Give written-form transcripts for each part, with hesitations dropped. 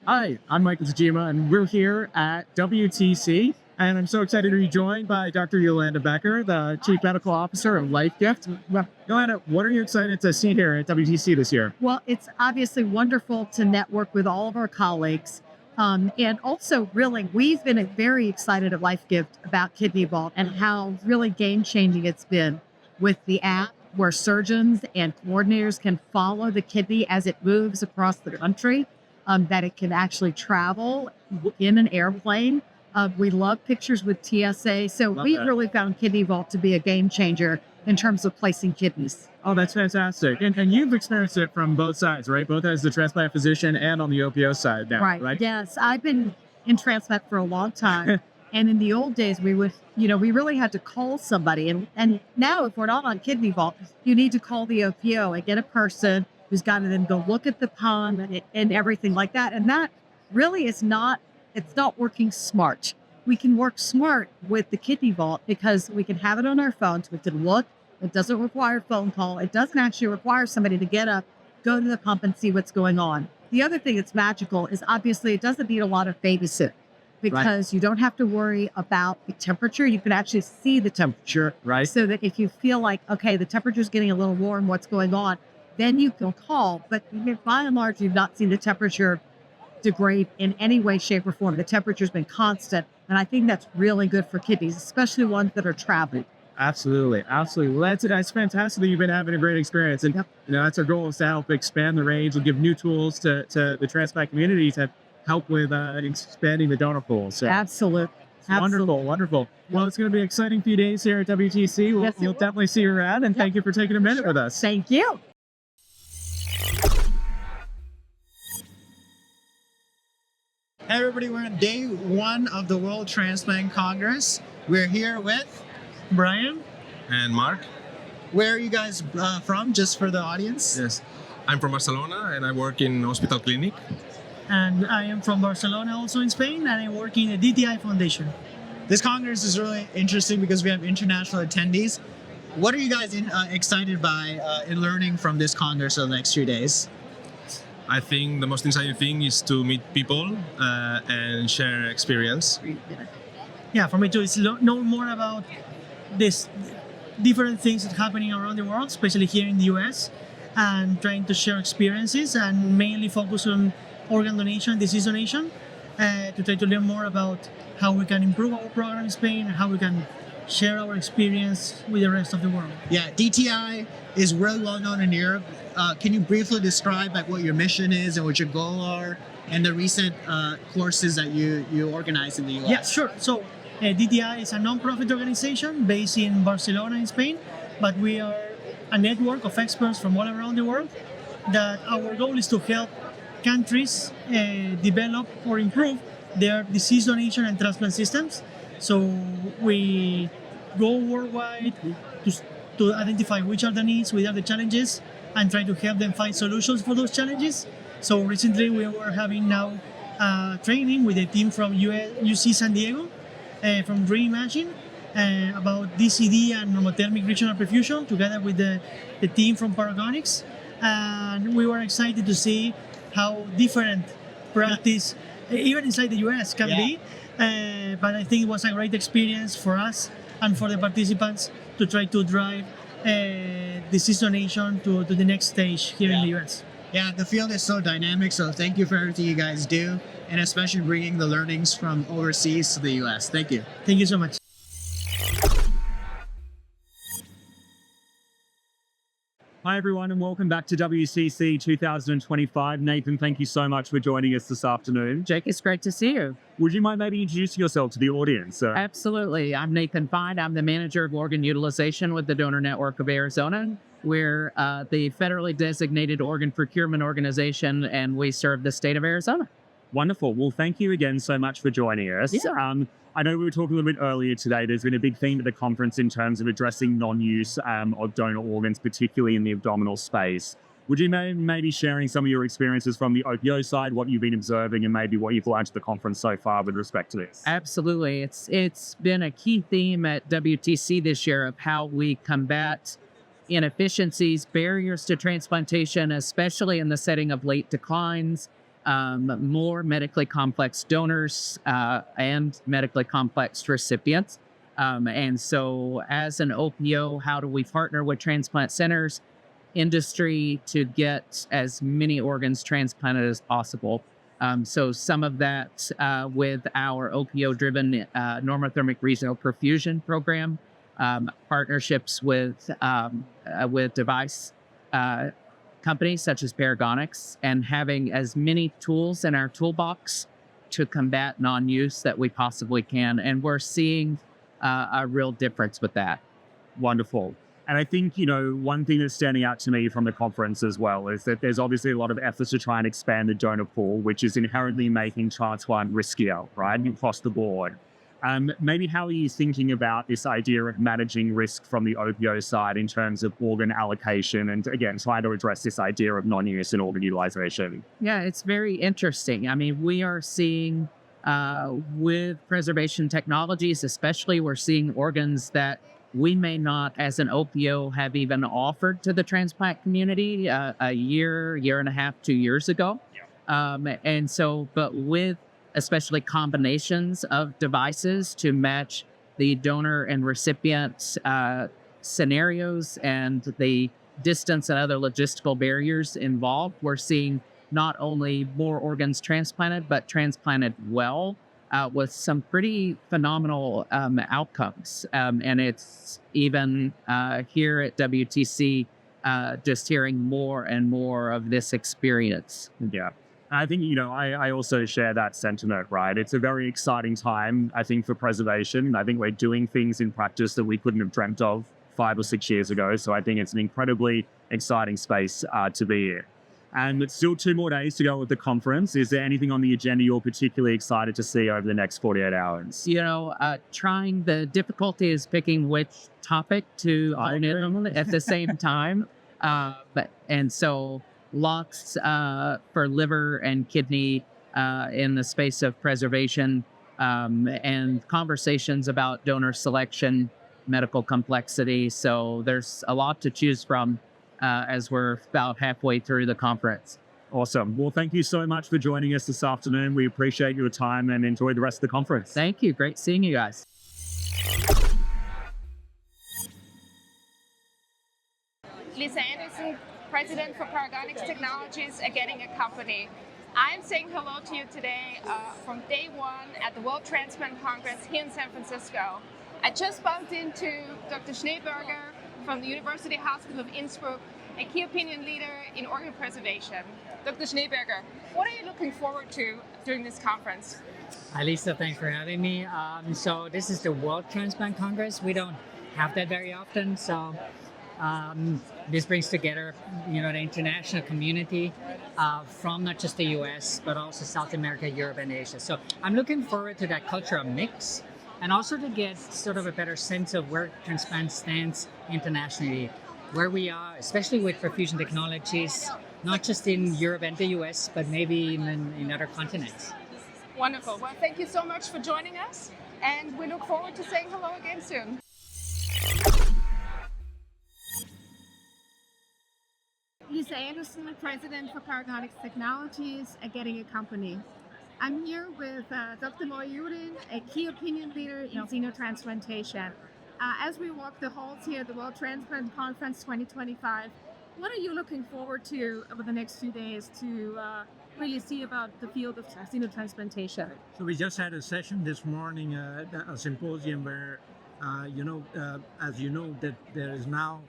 Hi, I'm Michael Tajima, and we're here at WTC, and I'm so excited to be joined by Dr. Yolanda Becker, the Chief Medical Officer of LifeGift. Well, Yolanda, what are you excited to see here at WTC this year? Well, it's obviously wonderful to network with all of our colleagues. And also, really, we've been very excited at LifeGift about Kidney Vault and how really game changing it's been with the app where surgeons and coordinators can follow the kidney as it moves across the country, that it can actually travel in an airplane. We love pictures with TSA. So we really found Kidney Vault to be a game changer in terms of placing kidneys. Oh, that's fantastic. And you've experienced it from both sides, right? Both as the transplant physician and on the OPO side now, right? Yes. I've been in transplant for a long time. And in the old days, we really had to call somebody. And now, if we're not on Kidney Vault, you need to call the OPO and get a person who's got to then go look at the pump and everything like that. And that really it's not working smart. We can work smart with the Kidney Vault because we can have it on our phones. We can look. It doesn't require a phone call. It doesn't actually require somebody to get up, go to the pump and see what's going on. The other thing that's magical is obviously it doesn't need a lot of babysitting because you don't have to worry about the temperature. You can actually see the temperature. Right. So that if you feel like, okay, the temperature's getting a little warm, what's going on, then you can call. But by and large, you've not seen the temperature degrade in any way, shape, or form. The temperature's been constant. And I think that's really good for kidneys, especially ones that are traveling. Absolutely. Well, that's fantastic that you've been having a great experience. And, that's our goal, is to help expand the range and give new tools to the transplant community to help with expanding the donor pool. So Absolutely. Wonderful. Well, it's going to be an exciting few days here at WTC. We'll definitely see you around, and thank you for taking a minute with us. Thank you. Hey everybody, we're on day one of the World Transplant Congress. We're here with Brian and Mark. Where are you guys from, just for the audience? Yes, I'm from Barcelona and I work in hospital clinic. and I am from Barcelona, also in Spain, and I work in the DTI Foundation. This Congress is really interesting because we have international attendees. What are you guys excited by in learning from this Congress over the next few days? I think the most exciting thing is to meet people and share experience. Yeah, for me too, it's know more about this different things that are happening around the world, especially here in the US, and trying to share experiences and mainly focus on organ donation, disease donation, to try to learn more about how we can improve our program in Spain and how we can share our experience with the rest of the world. Yeah, DTI is really well known in Europe. Can you briefly describe what your mission is and what your goals are, and the recent courses that you organize in the US? Yeah, sure. So DTI is a non-profit organization based in Barcelona in Spain, but we are a network of experts from all around the world that our goal is to help countries develop or improve their disease donation and transplant systems. So we go worldwide to identify which are the needs, which are the challenges, and try to help them find solutions for those challenges. So recently we were having now training with a team from UC San Diego, from Reimagine, about DCD and normothermic regional perfusion, together with the team from Paragonix. And we were excited to see how different practice, even inside the US, can be. But I think it was a great experience for us and for the participants to try to drive disease donation to the next stage here in the US. Yeah, the field is so dynamic, so thank you for everything you guys do, and especially bringing the learnings from overseas to the US. Thank you. Thank you so much. Hi, everyone, and welcome back to WCC 2025. Nathan, thank you so much for joining us this afternoon. Jake, it's great to see you. Would you mind maybe introducing yourself to the audience? Absolutely. I'm Nathan Fine. I'm the manager of organ utilization with the Donor Network of Arizona. We're the federally designated organ procurement organization, and we serve the state of Arizona. Wonderful. Well, thank you again so much for joining us. Yeah. I know we were talking a little bit earlier today. There's been a big theme at the conference in terms of addressing non-use of donor organs, particularly in the abdominal space. Would you maybe sharing some of your experiences from the OPO side, what you've been observing, and maybe what you've learned at the conference so far with respect to this? Absolutely. It's been a key theme at WTC this year of how we combat inefficiencies, barriers to transplantation, especially in the setting of late declines, more medically complex donors and medically complex recipients. And so, as an OPO, how do we partner with transplant centers, industry to get as many organs transplanted as possible? So, some of that with our OPO driven normothermic regional perfusion program, partnerships with device companies such as Paragonix, and having as many tools in our toolbox to combat non-use that we possibly can. And we're seeing a real difference with that. Wonderful. And I think, one thing that's standing out to me from the conference as well is that there's obviously a lot of efforts to try and expand the donor pool, which is inherently making transplant riskier, right, across the board. Maybe how are you thinking about this idea of managing risk from the OPO side in terms of organ allocation and, again, trying to address this idea of non-use and organ utilization? Yeah, it's very interesting. I mean, we are seeing with preservation technologies, especially, we're seeing organs that we may not, as an OPO, have even offered to the transplant community a year and a half, 2 years ago. Yeah. And so, but with especially combinations of devices to match the donor and recipient scenarios and the distance and other logistical barriers involved, we're seeing not only more organs transplanted, but transplanted well with some pretty phenomenal outcomes. And it's even here at WTC, just hearing more and more of this experience. Yeah. I think, I also share that sentiment, right? It's a very exciting time, I think, for preservation. I think we're doing things in practice that we couldn't have dreamt of 5 or 6 years ago. So I think it's an incredibly exciting space to be in. And it's still 2 more days to go with the conference. Is there anything on the agenda you're particularly excited to see over the next 48 hours? Trying the difficulty is picking which topic to own it at the same time. And so lots for liver and kidney in the space of preservation, and conversations about donor selection, medical complexity. So there's a lot to choose from as we're about halfway through the conference. Awesome. Well, thank you so much for joining us this afternoon. We appreciate your time and enjoy the rest of the conference. Thank you. Great seeing you guys. Lisa Anderson, President for Paragonix Technologies, a Getting a Company. I'm saying hello to you today from day one at the World Transplant Congress here in San Francisco. I just bumped into Dr. Schneeberger from the University Hospital of Innsbruck, a key opinion leader in organ preservation. Dr. Schneeberger, what are you looking forward to during this conference? Hi Lisa, thanks for having me. So this is the World Transplant Congress. We don't have that very often, so this brings together, the international community from not just the US, but also South America, Europe, and Asia. So I'm looking forward to that cultural mix, and also to get sort of a better sense of where transplant stands internationally, where we are, especially with perfusion technologies, not just in Europe and the US, but maybe even in other continents. Wonderful. Well, thank you so much for joining us, and we look forward to saying hello again soon. Lisa Anderson, President for Paragonix Technologies, a Getting a Company. I'm here with Dr. Moyurin, a key opinion leader in xenotransplantation. As we walk the halls here at the World Transplant Conference 2025, what are you looking forward to over the next few days to really see about the field of xenotransplantation? So we just had a session this morning, a symposium where as you know, that there is now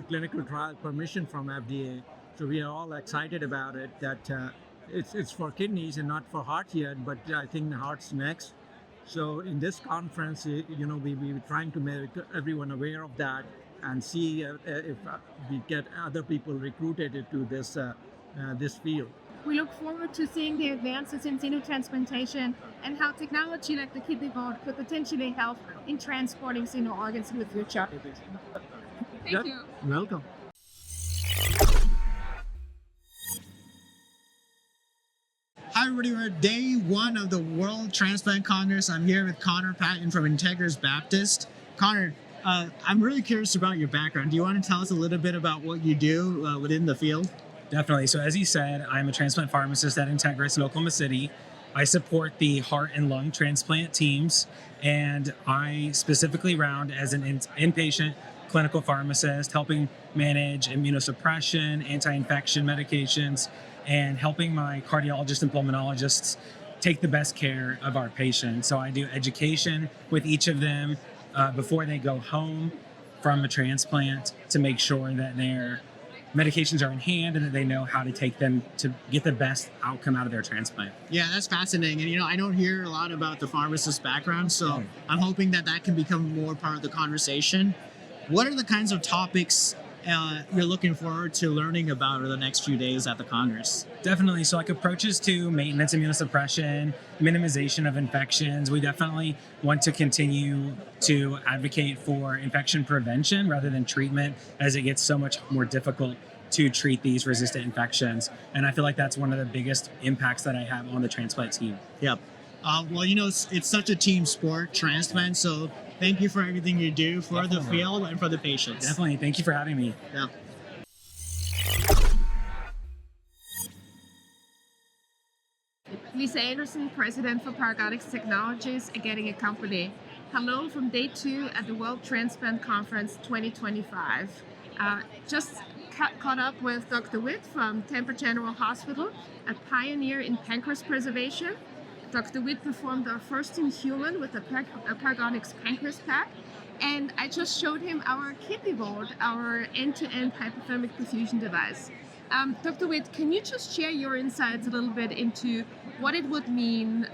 clinical trial permission from FDA. So we are all excited about it, that it's for kidneys and not for heart yet, but I think the heart's next. So in this conference, we're trying to make everyone aware of that and see if we get other people recruited into this field. We look forward to seeing the advances in xenotransplantation and how technology like the kidney vault could potentially help in transporting xeno organs in the future. Thank you. Welcome. Hi everybody, we're at day one of the World Transplant Congress. I'm here with Connor Patton from Integris Baptist. Connor, I'm really curious about your background. Do you want to tell us a little bit about what you do within the field? Definitely. So as you said, I'm a transplant pharmacist at Integris in Oklahoma City. I support the heart and lung transplant teams, and I specifically round as an inpatient clinical pharmacist, helping manage immunosuppression, anti-infection medications, and helping my cardiologists and pulmonologists take the best care of our patients. So I do education with each of them before they go home from a transplant to make sure that their medications are in hand and that they know how to take them to get the best outcome out of their transplant. Yeah, that's fascinating. And I don't hear a lot about the pharmacist background, so I'm hoping that can become more part of the conversation. What are the kinds of topics you're looking forward to learning about over the next few days at the Congress? Definitely. So like approaches to maintenance immunosuppression, minimization of infections. We definitely want to continue to advocate for infection prevention rather than treatment, as it gets so much more difficult to treat these resistant infections. And I feel like that's one of the biggest impacts that I have on the transplant team. Yep. Well, it's such a team sport, transplant, so thank you for everything you do for the field and for the patients. Definitely. Thank you for having me. Yeah. Lisa Anderson, President for Paragonix Technologies, getting a company. Hello from day 2 at the World Transplant Conference 2025. Just caught up with Dr. Witt from Tampa General Hospital, a pioneer in pancreas preservation. Dr. Witt performed our first in human with a Paragonix pancreas pack, and I just showed him our kidney vault, our end-to-end hypothermic perfusion device. Dr. Witt, can you just share your insights a little bit into what it would mean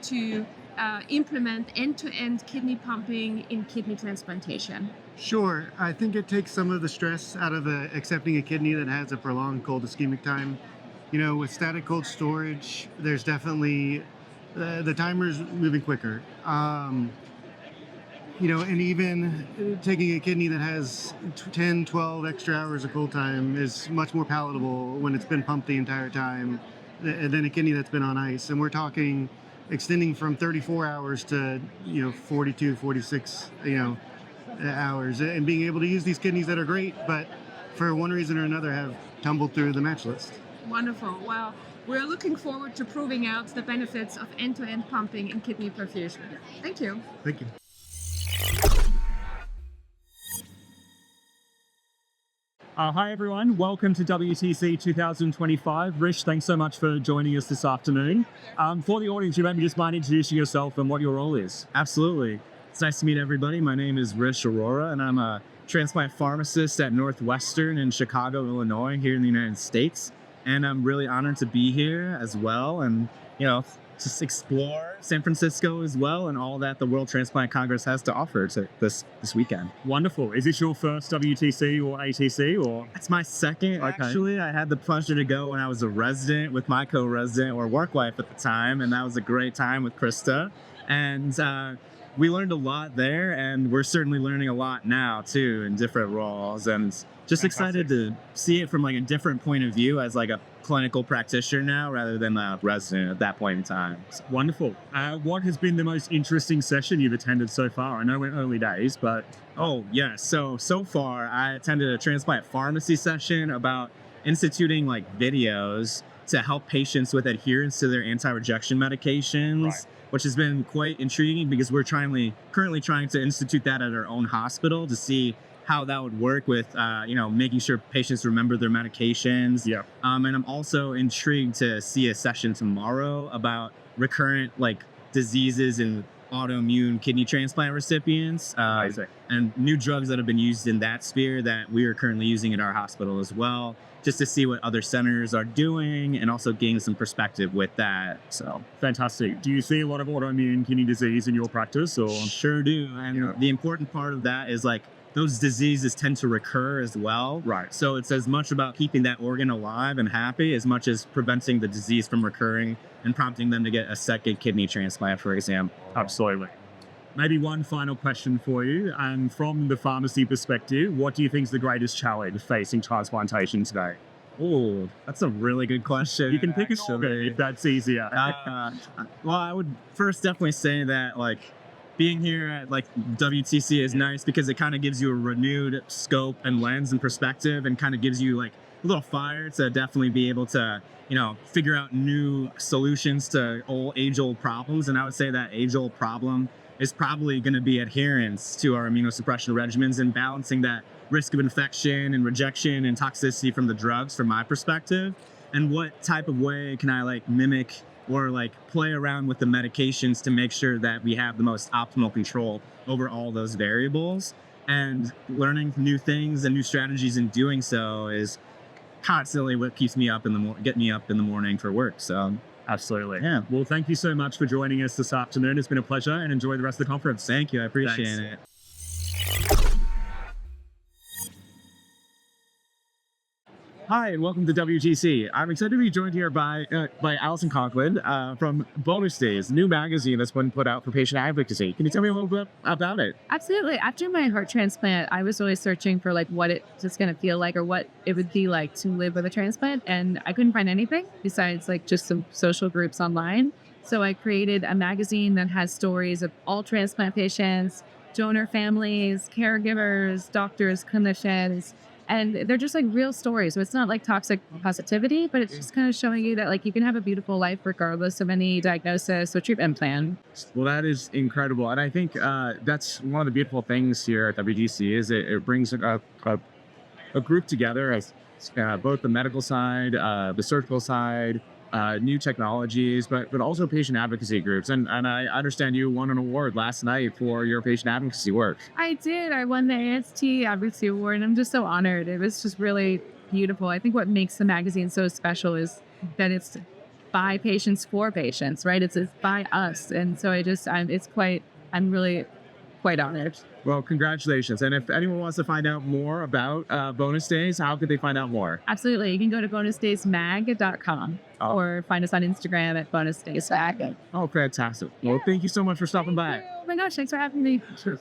to implement end-to-end kidney pumping in kidney transplantation? Sure. I think it takes some of the stress out of accepting a kidney that has a prolonged cold ischemic time. With static cold storage, there's definitely the timer's moving quicker. And even taking a kidney that has 10, 12 extra hours of cold time is much more palatable when it's been pumped the entire time than a kidney that's been on ice. And we're talking extending from 34 hours to 42, 46 hours, and being able to use these kidneys that are great, but for one reason or another have tumbled through the match list. Wonderful. Well, we're looking forward to proving out the benefits of end-to-end pumping in kidney perfusion. Thank you. Thank you. Hi everyone, welcome to WTC 2025. Rish, thanks so much for joining us this afternoon. For the audience, you maybe just mind introducing yourself and what your role is. Absolutely. It's nice to meet everybody. My name is Rish Aurora, and I'm a transplant pharmacist at Northwestern in Chicago, Illinois, here in the United States. And I'm really honored to be here as well, and just explore San Francisco as well, and all that the World Transplant Congress has to offer this weekend. Wonderful. Is this your first WTC or ATC, or? It's my second, actually. I had the pleasure to go when I was a resident with my co-resident or work wife at the time, and that was a great time with Krista. And we learned a lot there, and we're certainly learning a lot now too in different roles, and just excited to see it from like a different point of view as like a clinical practitioner now rather than a resident at that point in time. So. Wonderful. What has been the most interesting session you've attended so far? I know we're early days, but... Oh, yeah. So far I attended a transplant pharmacy session about instituting like videos to help patients with adherence to their anti-rejection medications. Right. Which has been quite intriguing because we're currently trying to institute that at our own hospital to see how that would work with, making sure patients remember their medications. Yeah. And I'm also intrigued to see a session tomorrow about recurrent diseases in autoimmune kidney transplant recipients and new drugs that have been used in that sphere that we are currently using in our hospital as well, just to see what other centers are doing and also gain some perspective with that. So fantastic. Do you see a lot of autoimmune kidney disease in your practice? Or sure do. And the important part of that is those diseases tend to recur as well. Right. So it's as much about keeping that organ alive and happy as much as preventing the disease from recurring and prompting them to get a second kidney transplant, for example. Absolutely. Maybe one final question for you. And from the pharmacy perspective, what do you think is the greatest challenge facing transplantation today? Oh, that's a really good question. You can pick an organ if that's easier. Well, I would first definitely say that being here at WTC is nice because it kind of gives you a renewed scope and lens and perspective, and kind of gives you little fire to definitely be able to, figure out new solutions to age-old problems. And I would say that age-old problem is probably going to be adherence to our immunosuppression regimens and balancing that risk of infection and rejection and toxicity from the drugs from my perspective. And what type of way can I mimic or play around with the medications to make sure that we have the most optimal control over all those variables. And learning new things and new strategies in doing so is constantly what keeps me up get me up in the morning for work. So Absolutely. yeah. Well, thank you so much for joining us this afternoon. It's been a pleasure, and enjoy the rest of the conference. Thank you. I appreciate Thanks. it. Hi, and welcome to WTC. I'm excited to be joined here by Alison Conklin from Bonus Days, a new magazine that's been put out for patient advocacy. Can you tell me a little bit about it? Absolutely. After my heart transplant, I was always searching for what it's just going to feel like or what it would be like to live with a transplant. And I couldn't find anything besides just some social groups online. So I created a magazine that has stories of all transplant patients, donor families, caregivers, doctors, clinicians. And they're just real stories. So it's not toxic positivity, but it's just kind of showing you that you can have a beautiful life regardless of any diagnosis or treatment plan. Well, that is incredible. And I think that's one of the beautiful things here at WTC is it brings a group together as both the medical side, the surgical side, new technologies, but also patient advocacy groups. And I understand you won an award last night for your patient advocacy work. I did. I won the AST Advocacy Award, and I'm just so honored. It was just really beautiful. I think what makes the magazine so special is that it's by patients for patients, right? It's by us. And so I'm really quite honored. Well, congratulations. And if anyone wants to find out more about Bonus Days, how could they find out more? Absolutely. You can go to bonusdaysmag.com or find us on Instagram at bonusdaysmag. Oh, fantastic. Well, thank you so much for stopping by. Oh my gosh, thanks for having me. Sure.